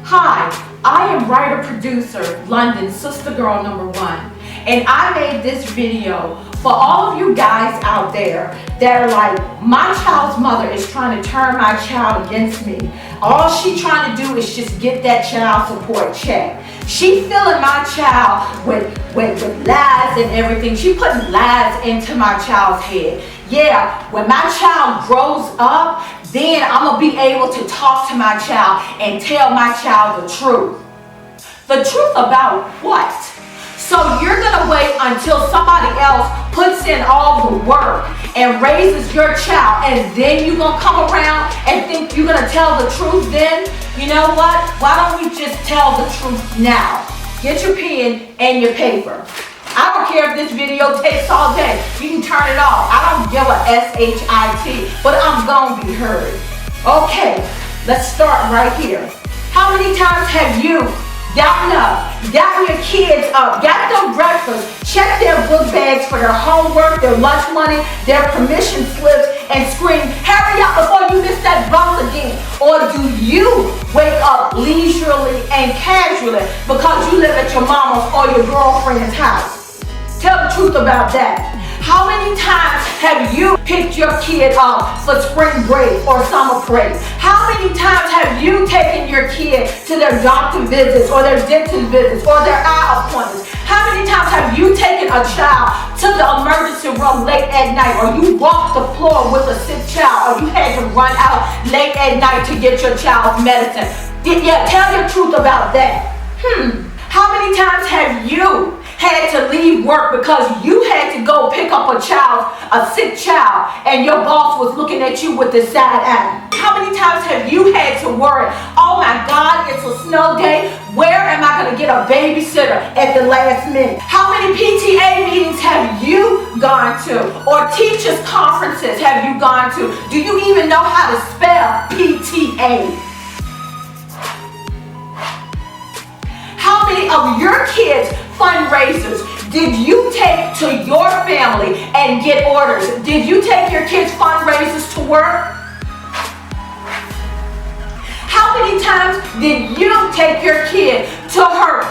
Hi, I am writer-producer, London SistaGirl #1, and I made this video for all of you guys out there that are like, my child's mother is trying to turn my child against me. All she trying to do is just get that child support check. She filling my child with lies and everything. She putting lies into my child's head. Yeah, when my child grows up, then I'm going to be able to talk to my child and tell my child the truth. The truth about what? So you're going to wait until somebody else puts in all the work and raises your child, and then you're going to come around and think you're going to tell the truth then? You know what? Why don't we just tell the truth now? Get your pen and your paper. I don't care if this video takes all day. You can turn it off. I don't give a SHIT, but I'm going to be heard. Okay, let's start right here. How many times have you gotten up, gotten your kids up, got them breakfast, checked their book bags for their homework, their lunch money, their permission slips, and scream, hurry up before you miss that bus again? Or do you wake up leisurely and casually because you live at your mama's or your girlfriend's house? Tell the truth about that. How many times have you picked your kid up for spring break or summer break? How many times have you taken your kid to their doctor visits or their dentist visits or their eye appointments? How many times have you taken a child to the emergency room late at night, or you walked the floor with a sick child, or you had to run out late at night to get your child's medicine? Yeah, tell your truth about that. How many times have you had to leave work because you had to go pick up a sick child, and your boss was looking at you with the side eye? How many times have you had to worry, oh my God, it's a snow day, where am I going to get a babysitter at the last minute? How many PTA meetings have you gone to, or teachers conferences have you gone to? Do you even know how to spell PTA? How many of your kids' fundraisers did you take to your family and get orders? Did you take your kids' fundraisers to work? How many times did you take your kid to her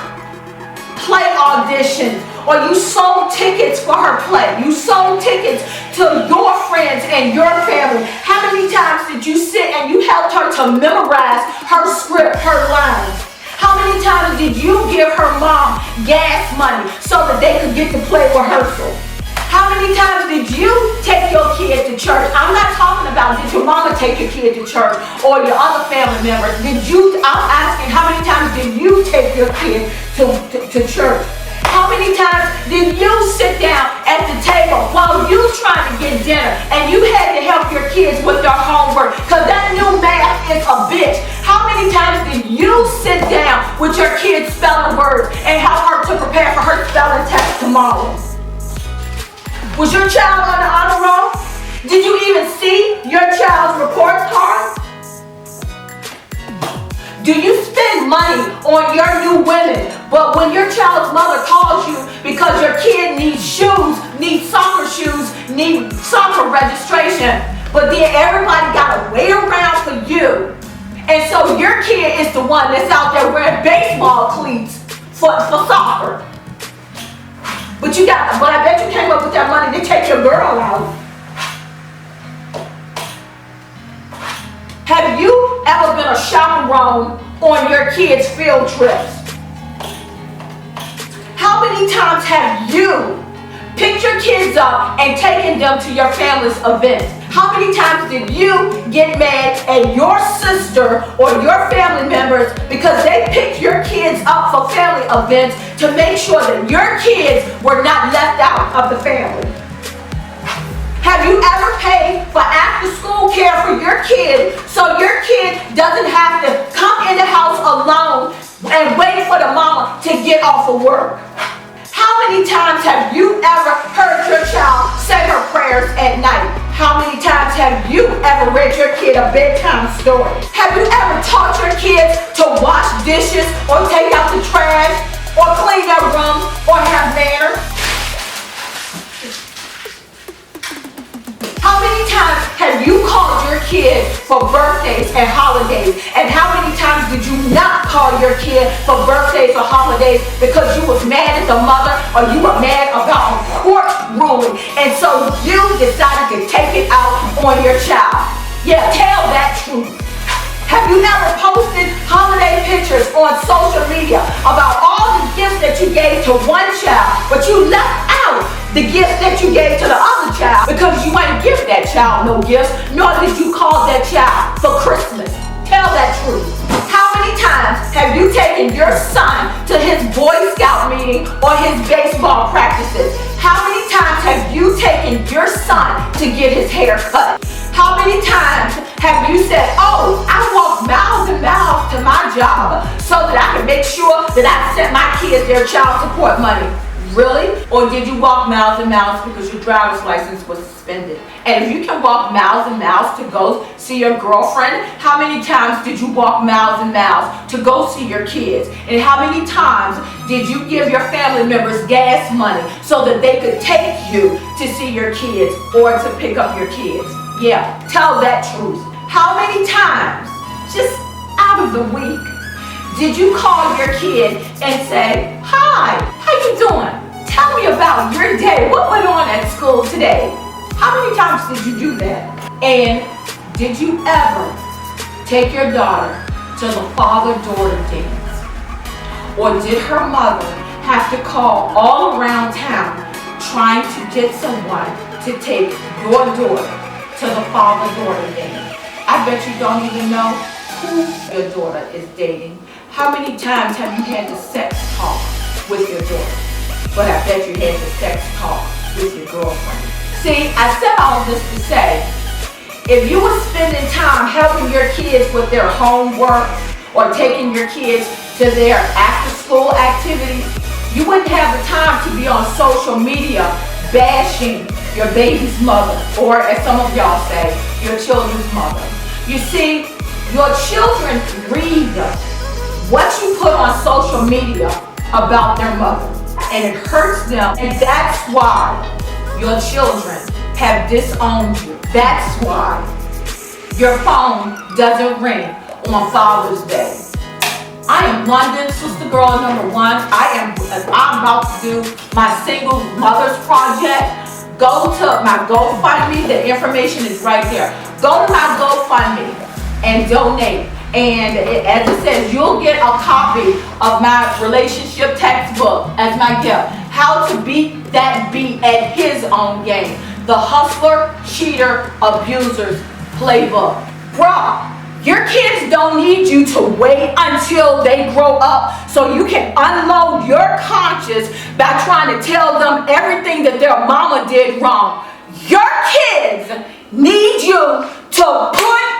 play auditions, or you sold tickets for her play? You sold tickets to your friends and your family. How many times did you sit and you helped her to memorize her script, her lines? How many times did you give her mom gas money so that they could get to play rehearsal? How many times did you take your kid to church? I'm not talking about did your mama take your kid to church or your other family members. I'm asking, how many times did you take your kid to church? How many times did you sit down at the table while you trying to get dinner and you had to help your kids with their homework because that new math is a bitch? How many times did you sit down with your kids spelling words and help her to prepare for her spelling test tomorrow? Was your child on the honor roll? Did you even see your child's report card? Do you spend money on your new women, but when your child's mother calls you because your kid needs shoes, needs soccer shoes, needs soccer registration, but then everybody got to wait around for you, and so your kid is the one that's out there wearing baseball cleats for soccer. But I bet you came up with that money to take your girl out. Have you ever been a chaperone on your kids' field trips? How many times have you picked your kids up and taken them to your family's events? How many times did you get mad at your sister or your family members because they picked your kids up for family events to make sure that your kids were not left out of the family? Have you ever paid for after-school care for your kid so your kid doesn't have to come in the house alone and wait for the mama to get off of work? How many times have you ever heard your child say her prayers at night? How many times have you ever read your kid a bedtime story? Have you ever taught your kids to wash dishes or take out the trash or clean their room or have manners? How many have you called your kid for birthdays and holidays? And how many times did you not call your kid for birthdays or holidays because you was mad at the mother or you were mad about a court ruling, and so you decided to take it out on your child? Yeah, tell that truth. Have you ever posted holiday pictures on social media about all the gifts that you gave to one child, but you left out the gifts that you gave to the other child because you ain't give that child no gifts, nor did you call that child for Christmas? Tell that truth. How many times have you taken your son to his Boy Scout meeting or his baseball practices? How many times have you taken your son to get his hair cut? How many times have you said, oh, I walk miles and miles to my job so that I can make sure that I sent my kids their child support money? Really? Or did you walk miles and miles because your driver's license was suspended? And if you can walk miles and miles to go see your girlfriend, how many times did you walk miles and miles to go see your kids? And how many times did you give your family members gas money so that they could take you to see your kids or to pick up your kids? Yeah, tell that truth. How many times, just out of the week, did you call your kid and say, hi, how you doing? Tell me about your day. What went on at school today? How many times did you do that? And did you ever take your daughter to the father-daughter dance? Or did her mother have to call all around town trying to get someone to take your daughter to the father-daughter dance? I bet you don't even know who your daughter is dating. How many times have you had to sex talk with your daughter? But I bet you had to sex talk with your girlfriend. See, I said all this to say, if you were spending time helping your kids with their homework or taking your kids to their after-school activities, you wouldn't have the time to be on social media bashing your baby's mother, or as some of y'all say, your children's mother. You see, your children read what you put on social media about their mother, and it hurts them, and that's why your children have disowned you. That's why your phone doesn't ring on Father's Day. I am London SistaGirl #1. I'm about to do my Single Mothers Project. Go to my GoFundMe. The information is right there. Go to my GoFundMe and donate. And as it says, you'll get a copy of my relationship textbook as my gift. How to beat that beat at his own game. The Hustler, Cheater, Abuser's Playbook. Bruh, your kids don't need you to wait until they grow up so you can unload your conscience by trying to tell them everything that their mama did wrong. Your kids need you to put